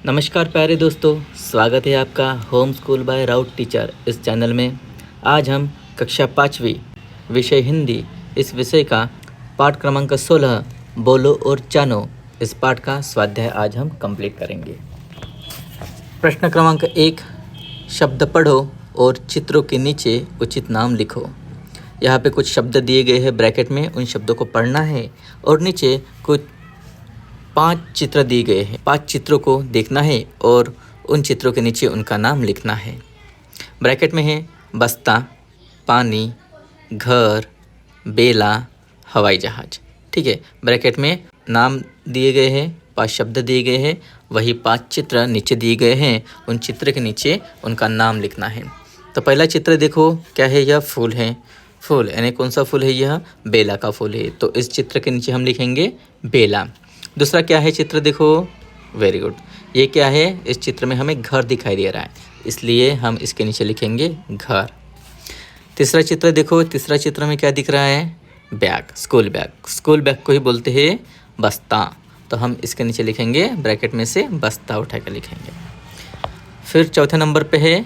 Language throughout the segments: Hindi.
नमस्कार प्यारे दोस्तों, स्वागत है आपका home school by Raut teacher इस चैनल में। आज हम कक्षा 5वीं विषय हिंदी इस विषय का पाठ क्रमांक 16 बोलो और जानो इस पाठ का स्वाध्याय आज हम कंप्लीट करेंगे। प्रश्न क्रमांक 1, शब्द पढ़ो और चित्रों के नीचे उचित नाम लिखो। यहाँ पे कुछ शब्द दिए गए हैं ब्रैकेट में, उन शब्दों को पढ़ना है और नीचे कुछ 5 चित्र दिए गए हैं। 5 चित्रों को देखना है और उन चित्रों के नीचे उनका नाम लिखना है। ब्रैकेट में है बस्ता, पानी, घर, बेला, हवाई जहाज। ठीक है, ब्रैकेट में नाम दिए गए हैं, 5 शब्द दिए गए हैं, वही 5 चित्र नीचे दिए गए हैं, उन चित्र के नीचे उनका नाम लिखना है। तो पहला चित्र देखो, क्या है? यह फूल है। फूल यानी कौन सा फूल है? यह बेला का फूल है, तो इस चित्र के नीचे हम लिखेंगे बेला। दूसरा क्या है चित्र? देखो, वेरी गुड, ये क्या है? इस चित्र में हमें घर दिखाई दे रहा है, इसलिए हम इसके नीचे लिखेंगे घर। तीसरा चित्र देखो, तीसरा चित्र में क्या दिख रहा है? Bag, school bag. School bag को ही बोलते हैं बस्ता, तो हम इसके नीचे लिखेंगे, ब्रैकेट में से बस्ता उठा कर लिखेंगे। फिर चौथे नंबर पे है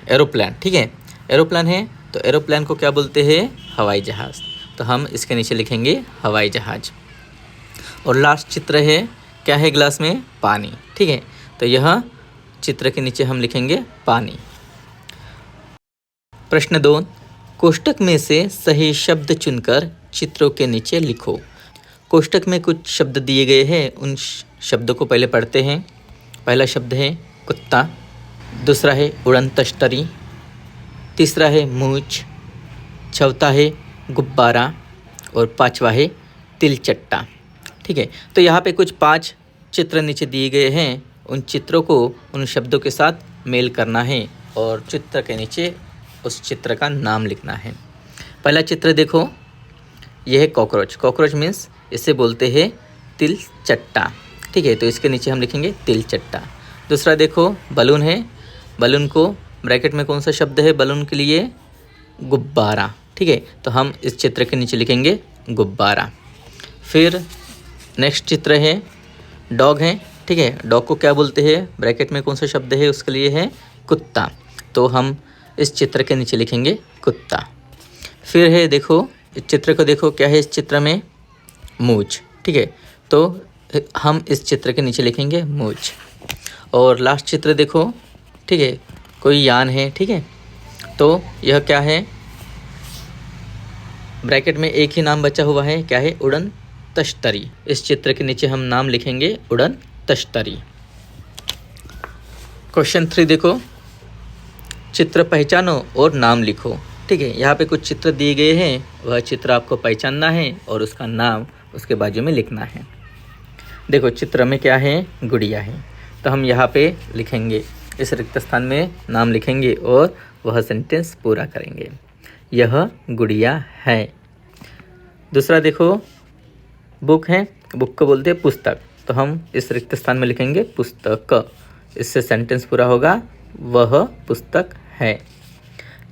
एरोप्लेन। ठीक है, एरोप्लेन है तो एरोप्लेन को क्या बोलते हैं? हवाई जहाज़, तो हम इसके नीचे लिखेंगे हवाई जहाज़। और लास्ट चित्र है, क्या है ग्लास में? पानी। ठीक है, तो यह चित्र के नीचे हम लिखेंगे पानी। प्रश्न 2, कोष्टक में से सही शब्द चुनकर चित्रों के नीचे लिखो। कोष्टक में कुछ शब्द दिए गए हैं, उन शब्दों को पहले पढ़ते हैं। पहला शब्द है कुत्ता, दूसरा है उड़न तश्तरी, तीसरा है मूछ, चौथा है गुब्बारा और 5वां है तिलचट्टा। ठीक है, तो यहाँ पे कुछ 5 चित्र नीचे दिए गए हैं, उन चित्रों को उन शब्दों के साथ मेल करना है और चित्र के नीचे उस चित्र का नाम लिखना है। पहला चित्र देखो, यह है कॉकरोच। कॉकरोच मीन्स इसे बोलते हैं तिलचट्टा। ठीक है, तो इसके नीचे हम लिखेंगे तिलचट्टा। दूसरा देखो, बलून है। बलून को ब्रैकेट में कौन सा शब्द है बलून के लिए? गुब्बारा। ठीक है, तो हम इस चित्र के नीचे लिखेंगे गुब्बारा। फिर नेक्स्ट चित्र है डॉग है। ठीक है, डॉग को क्या बोलते हैं? ब्रैकेट में कौन सा शब्द है उसके लिए? है कुत्ता, तो हम इस चित्र के नीचे लिखेंगे कुत्ता। फिर है देखो, इस चित्र को देखो, क्या है इस चित्र में? मूछ। ठीक है, तो हम इस चित्र के नीचे लिखेंगे मूछ। और लास्ट चित्र देखो, ठीक है, कोई यान है। ठीक है, तो यह क्या है? ब्रैकेट में एक ही नाम बचा हुआ है, क्या है? उड़न तश्तरी। इस चित्र के नीचे हम नाम लिखेंगे उड़न तश्तरी। क्वेश्चन 3 देखो, चित्र पहचानो और नाम लिखो। ठीक है, यहाँ पे कुछ चित्र दिए गए हैं, वह चित्र आपको पहचानना है और उसका नाम उसके बाजू में लिखना है। देखो, चित्र में क्या है? गुड़िया है, तो हम यहाँ पे लिखेंगे, इस रिक्त स्थान में नाम लिखेंगे और वह सेंटेंस पूरा करेंगे, यह गुड़िया है। दूसरा देखो, बुक है। बुक को बोलते हैं पुस्तक, तो हम इस रिक्त स्थान में लिखेंगे पुस्तक, इससे सेंटेंस पूरा होगा, वह पुस्तक है।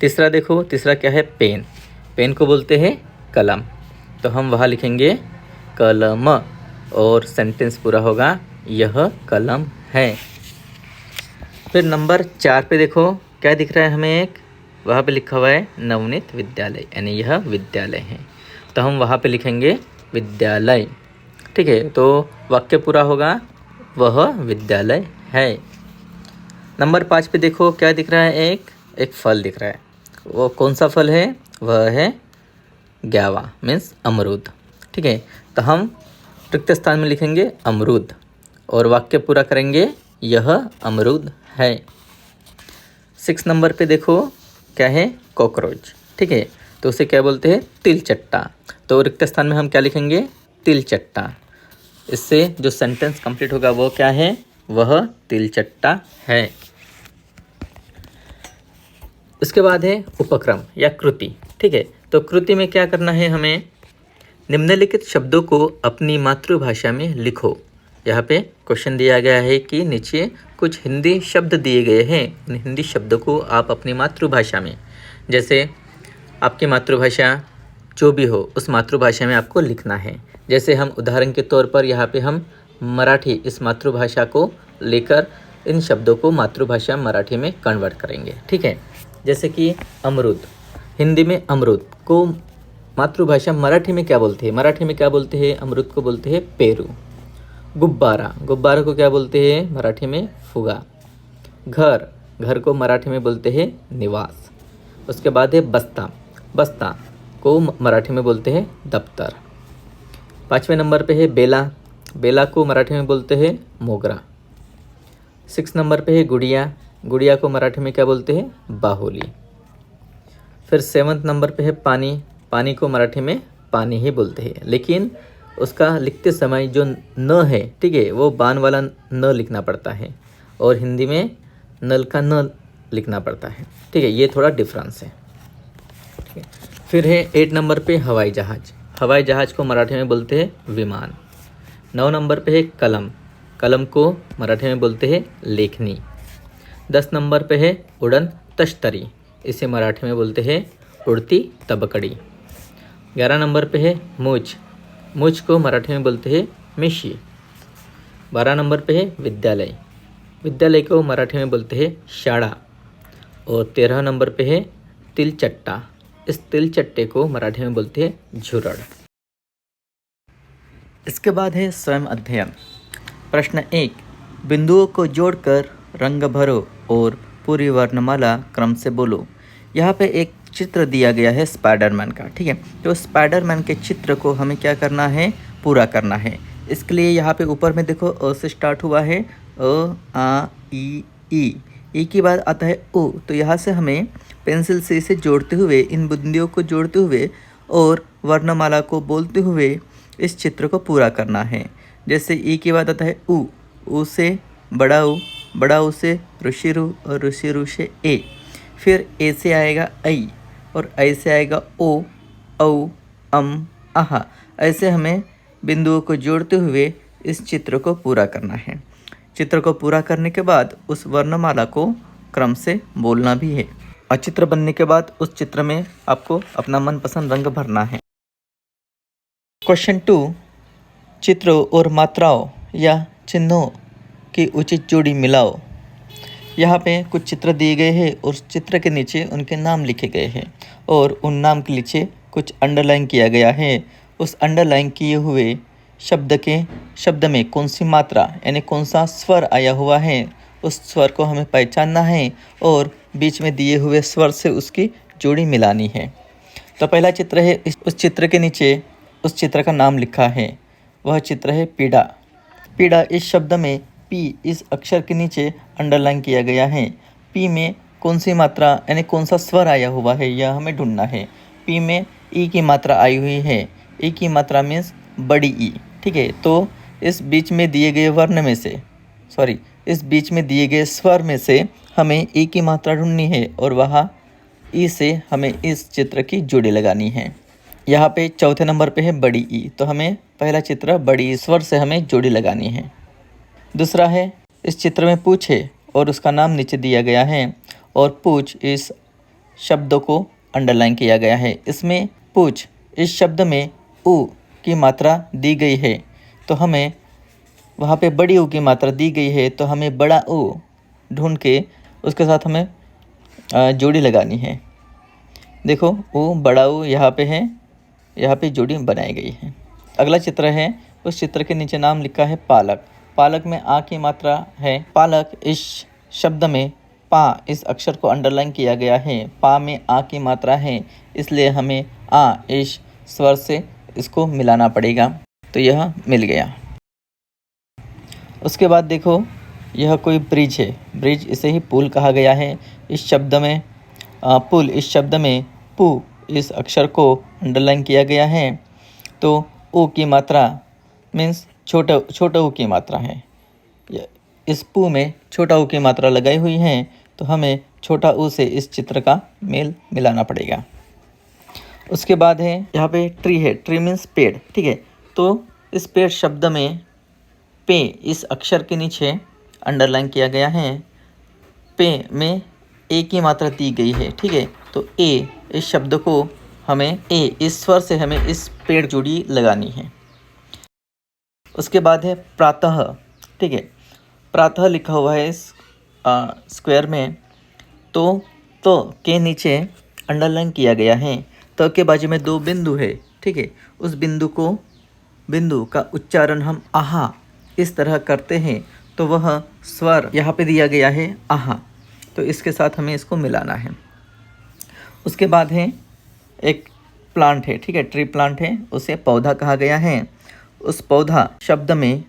तीसरा देखो, तीसरा क्या है? पेन। पेन को बोलते हैं कलम, तो हम वहाँ लिखेंगे कलम और सेंटेंस पूरा होगा, यह कलम है। फिर नंबर 4 पे देखो, क्या दिख रहा है हमें? एक वहाँ पे लिखा हुआ है नवनीत विद्यालय, यानी यह विद्यालय है, तो हम वहाँ पे लिखेंगे विद्यालय। ठीक है, तो वाक्य पूरा होगा, वह विद्यालय है। नंबर 5 पे देखो, क्या दिख रहा है? एक फल दिख रहा है, वो कौन सा फल है? वह है ग्यावा, मीन्स अमरूद। ठीक है, तो हम रिक्त स्थान में लिखेंगे अमरूद और वाक्य पूरा करेंगे, यह अमरूद है। 6 नंबर पे देखो, क्या है? कॉकरोच। ठीक है, तो उसे क्या बोलते हैं? तिलचट्टा, तो रिक्त स्थान में हम क्या लिखेंगे? तिलचट्टा। इससे जो सेंटेंस कंप्लीट होगा वो क्या है? वह तिलचट्टा है। उसके बाद है उपक्रम या कृति। ठीक है, तो कृति में क्या करना है हमें? निम्नलिखित शब्दों को अपनी मातृभाषा में लिखो। यहाँ पे क्वेश्चन दिया गया है कि नीचे कुछ हिंदी शब्द दिए गए हैं, उन हिंदी शब्दों को आप अपनी मातृभाषा में, जैसे आपकी मातृभाषा जो भी हो उस मातृभाषा में आपको लिखना है। जैसे हम उदाहरण के तौर पर यहाँ पे हम मराठी इस मातृभाषा को लेकर इन शब्दों को मातृभाषा मराठी में कन्वर्ट करेंगे। ठीक है, जैसे कि अमरूद, हिंदी में अमरूद को मातृभाषा मराठी में क्या बोलते हैं? मराठी में क्या बोलते हैं? अमरूद को बोलते हैं पेरू। गुब्बारा, गुब्बारा को क्या बोलते हैं मराठी में? फुगा। घर, घर को मराठी में बोलते हैं निवास। उसके बाद है बस्ता, बस्ता को मराठी में बोलते हैं दफ्तर। 5वें नंबर पे है बेला, बेला को मराठी में बोलते हैं मोगरा। 6 नंबर पे है गुड़िया, गुड़िया को मराठी में क्या बोलते हैं? बाहुली। फिर 7 नंबर पे है पानी, पानी को मराठी में पानी ही बोलते हैं, लेकिन उसका लिखते समय जो न है, ठीक है, वो बान वाला न लिखना पड़ता है और हिंदी में नल का न लिखना पड़ता है। ठीक है, ये थोड़ा डिफरेंस है। ठीक है, फिर है 8 नंबर पे हवाई जहाज़, हवाई जहाज़ को मराठी में बोलते हैं विमान। 9 नंबर पे है कलम, कलम को मराठी में बोलते हैं लेखनी। 10 नंबर पे है उड़न तश्तरी, इसे मराठी में बोलते हैं उड़ती तबकड़ी। 11 नंबर पे है मूछ, मूछ को मराठी में बोलते हैं मिशी। 12 नंबर पे है विद्यालय, विद्यालय को मराठी में बोलते हैं शाळा। और 13 नंबर पे है तिलचट्टा, इस तिलचट्टे को मराठी में बोलते हैं झुरड़। इसके बाद है स्वयं अध्ययन। प्रश्न 1, बिंदुओं को जोड़कर रंग भरो और पूरी वर्णमाला क्रम से बोलो। यहाँ पे एक चित्र दिया गया है स्पाइडरमैन का। ठीक है, तो स्पाइडरमैन के चित्र को हमें क्या करना है? पूरा करना है। इसके लिए यहाँ पे ऊपर में देखो अ से स्टार्ट हुआ है, अ आ ई के बाद आता है ओ। तो यहाँ से हमें पेंसिल से इसे जोड़ते हुए, इन बिंदुओं को जोड़ते हुए और वर्णमाला को बोलते हुए इस चित्र को पूरा करना है। जैसे ई के बाद आता है ऊ से बड़ा ऊ से ऋषि रू और ऋषि रू से ए। फिर ए से आएगा ऐ और ऐ से आएगा ओ, औ, आहा। ऐसे हमें बिंदुओं को जोड़ते हुए इस चित्र को पूरा करना है। चित्र को पूरा करने के बाद उस वर्णमाला को क्रम से बोलना भी है। और चित्र बनने के बाद उस चित्र में आपको अपना मनपसंद रंग भरना है। क्वेश्चन 2, चित्रों और मात्राओं या चिन्हों की उचित जोड़ी मिलाओ। यहाँ पे कुछ चित्र दिए गए हैं और चित्र के नीचे उनके नाम लिखे गए हैं और उन नाम के नीचे कुछ अंडरलाइन किया गया है। उस अंडरलाइन किए हुए शब्द में कौन सी मात्रा यानी कौन सा स्वर आया हुआ है, उस स्वर को हमें पहचानना है और बीच में दिए हुए स्वर से उसकी जोड़ी मिलानी है। तो पहला चित्र है, उस चित्र के नीचे उस चित्र का नाम लिखा है, वह चित्र है पीड़ा। पीड़ा, इस शब्द में पी इस अक्षर के नीचे अंडरलाइन किया गया है। पी में कौन सी मात्रा यानी कौन सा स्वर आया हुआ है, यह हमें ढूंढना है। पी में ई की मात्रा आई हुई है, ई की मात्रा मीन्स बड़ी ई। ठीक है, तो इस बीच में दिए गए वर्ण में से इस बीच में दिए गए स्वर में से हमें ई की मात्रा ढूंढनी है और वहाँ ई से हमें इस चित्र की जोड़ी लगानी है। यहाँ पे चौथे नंबर पे है बड़ी ई, तो हमें पहला चित्र बड़ी स्वर से हमें जोड़ी लगानी है। दूसरा है, इस चित्र में पूछ है और उसका नाम नीचे दिया गया है और पूछ इस शब्द को अंडरलाइन किया गया है। इसमें पूछ इस शब्द में ऊ की मात्रा दी गई है, तो हमें वहाँ पे बड़ी ऊ की मात्रा दी गई है, तो हमें बड़ा ऊ ढूंढ के उसके साथ हमें जोड़ी लगानी है। देखो ऊ बड़ा ऊ यहाँ पे है, यहाँ पे जोड़ी बनाई गई है। अगला चित्र है, उस चित्र के नीचे नाम लिखा है पालक। पालक में आ की मात्रा है। पालक इस शब्द में पा इस अक्षर को अंडरलाइन किया गया है। पा में आ की मात्रा है, इसलिए हमें आ इस स्वर से इसको मिलाना पड़ेगा, तो यह मिल गया। उसके बाद देखो, यह कोई ब्रिज है। ब्रिज इसे ही पुल कहा गया है। इस शब्द में पुल इस शब्द में पू इस अक्षर को अंडरलाइन किया गया है, तो ओ की मात्रा मीन्स छोटा ऊ की मात्रा है। इस पू में छोटा ऊ की मात्रा लगाई हुई है, तो हमें छोटा ऊ से इस चित्र का मेल मिलाना पड़ेगा। उसके बाद है यहाँ पे ट्री है। ट्री मीन्स पेड़। ठीक है, तो इस पेड़ शब्द में पे इस अक्षर के नीचे अंडरलाइन किया गया है। पे में ए की मात्रा दी गई है। ठीक है, तो ए इस शब्द को हमें ए इस स्वर से हमें इस पेड़ जोड़ी लगानी है। उसके बाद है प्रातः। ठीक है, प्रातः लिखा हुआ है इस स्क्वायर में तो के नीचे अंडरलाइन किया गया है। तो के बाजू में 2 बिंदु है, ठीक है। उस बिंदु का उच्चारण हम आहा इस तरह करते हैं तो वह स्वर यहाँ पे दिया गया है आहा। तो इसके साथ हमें इसको मिलाना है। उसके बाद है एक प्लांट है, ठीक है, ट्री प्लांट है, उसे पौधा कहा गया है। उस पौधा शब्द में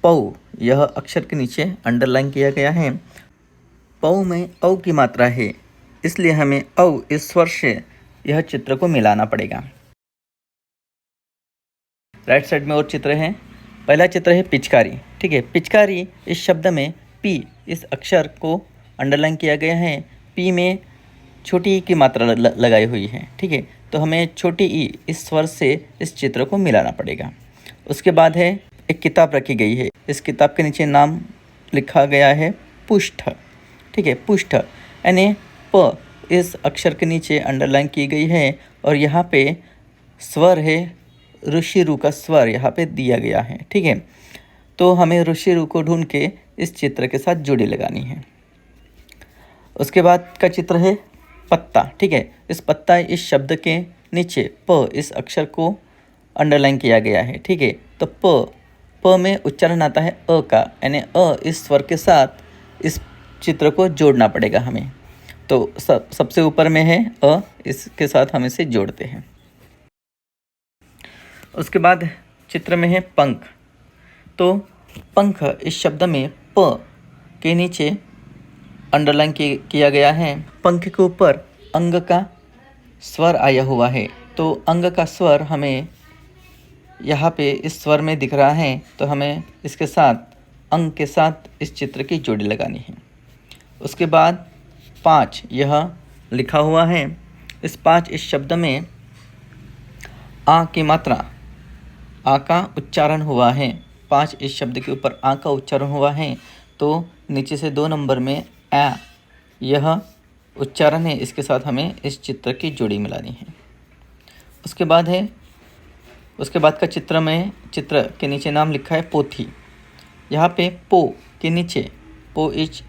पौ यह अक्षर के नीचे अंडरलाइन किया गया है। पौ में औ की मात्रा है, इसलिए हमें औ इस स्वर से यह चित्र को मिलाना पड़ेगा। राइट साइड में और चित्र हैं। पहला चित्र है पिचकारी, ठीक है। पिचकारी इस शब्द में पी इस अक्षर को अंडरलाइन किया गया है। पी में छोटी ई की मात्रा लगाई हुई है, ठीक है। तो हमें छोटी ई इस स्वर से इस चित्र को मिलाना पड़ेगा। उसके बाद है एक किताब रखी गई है। इस किताब के नीचे नाम लिखा गया है पुष्ठ, ठीक है। पुष्ठ यानी प इस अक्षर के नीचे अंडरलाइन की गई है और यहाँ पे स्वर है ऋषि रू का स्वर यहाँ पे दिया गया है, ठीक है। तो हमें ऋषि रू को ढूंढ के इस चित्र के साथ जोड़ी लगानी है। उसके बाद का चित्र है पत्ता, ठीक है। इस पत्ता इस शब्द के नीचे प इस अक्षर को अंडरलाइन किया गया है, ठीक है। तो प में उच्चारण आता है अ का, यानी अ इस स्वर के साथ इस चित्र को जोड़ना पड़ेगा हमें। तो सबसे ऊपर में है अ, इसके साथ हम इसे जोड़ते हैं। उसके बाद चित्र में है पंख। तो पंख इस शब्द में प के नीचे अंडरलाइन किया गया है। पंख के ऊपर अंग का स्वर आया हुआ है। तो अंग का स्वर हमें यहाँ पे इस स्वर में दिख रहा है, तो हमें इसके साथ अंग के साथ इस चित्र की जोड़ी लगानी है। उसके बाद 5 यह लिखा हुआ है। इस 5 इस शब्द में आ की मात्रा, आ का उच्चारण हुआ है। 5 इस शब्द के ऊपर आ का उच्चारण हुआ है, तो नीचे से 2 नंबर में आ यह उच्चारण है। इसके साथ हमें इस चित्र की जोड़ी मिलानी है। उसके बाद का चित्र के नीचे नाम लिखा है पोथी। यहाँ पे पो के नीचे, पो इस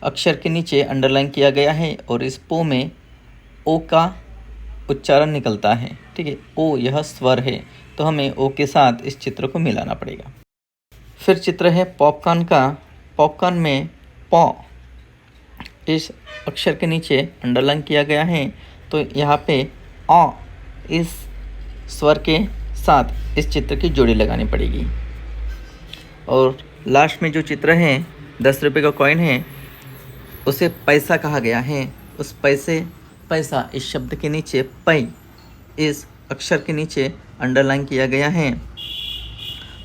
अक्षर के नीचे अंडरलाइन किया गया है और इस पो में ओ का उच्चारण निकलता है, ठीक है। ओ यह स्वर है, तो हमें ओ के साथ इस चित्र को मिलाना पड़ेगा। फिर चित्र है पॉपकॉर्न का। पॉपकॉर्न में पौ इस अक्षर के नीचे अंडरलाइन किया गया है, तो यहाँ पे औ इस स्वर के साथ इस चित्र की जोड़ी लगानी पड़ेगी। और लास्ट में जो चित्र है 10 रुपये का कॉइन है, उसे पैसा कहा गया है। उस पैसा इस शब्द के नीचे पै इस अक्षर के नीचे अंडरलाइन किया गया है।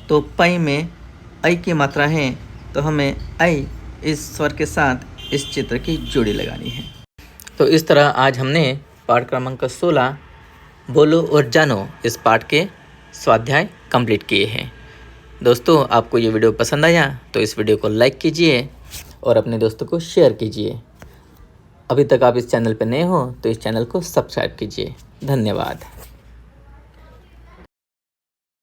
तो पै में ऐ की मात्रा है, तो हमें ऐ इस स्वर के साथ इस चित्र की जोड़ी लगानी है। तो इस तरह आज हमने पाठ क्रमांक 16 बोलो और जानो इस पाठ के स्वाध्याय कंप्लीट किए हैं। दोस्तों, आपको ये वीडियो पसंद आया तो इस वीडियो को लाइक कीजिए और अपने दोस्तों को शेयर कीजिए। अभी तक आप इस चैनल पर नए हो तो इस चैनल को सब्सक्राइब कीजिए। धन्यवाद।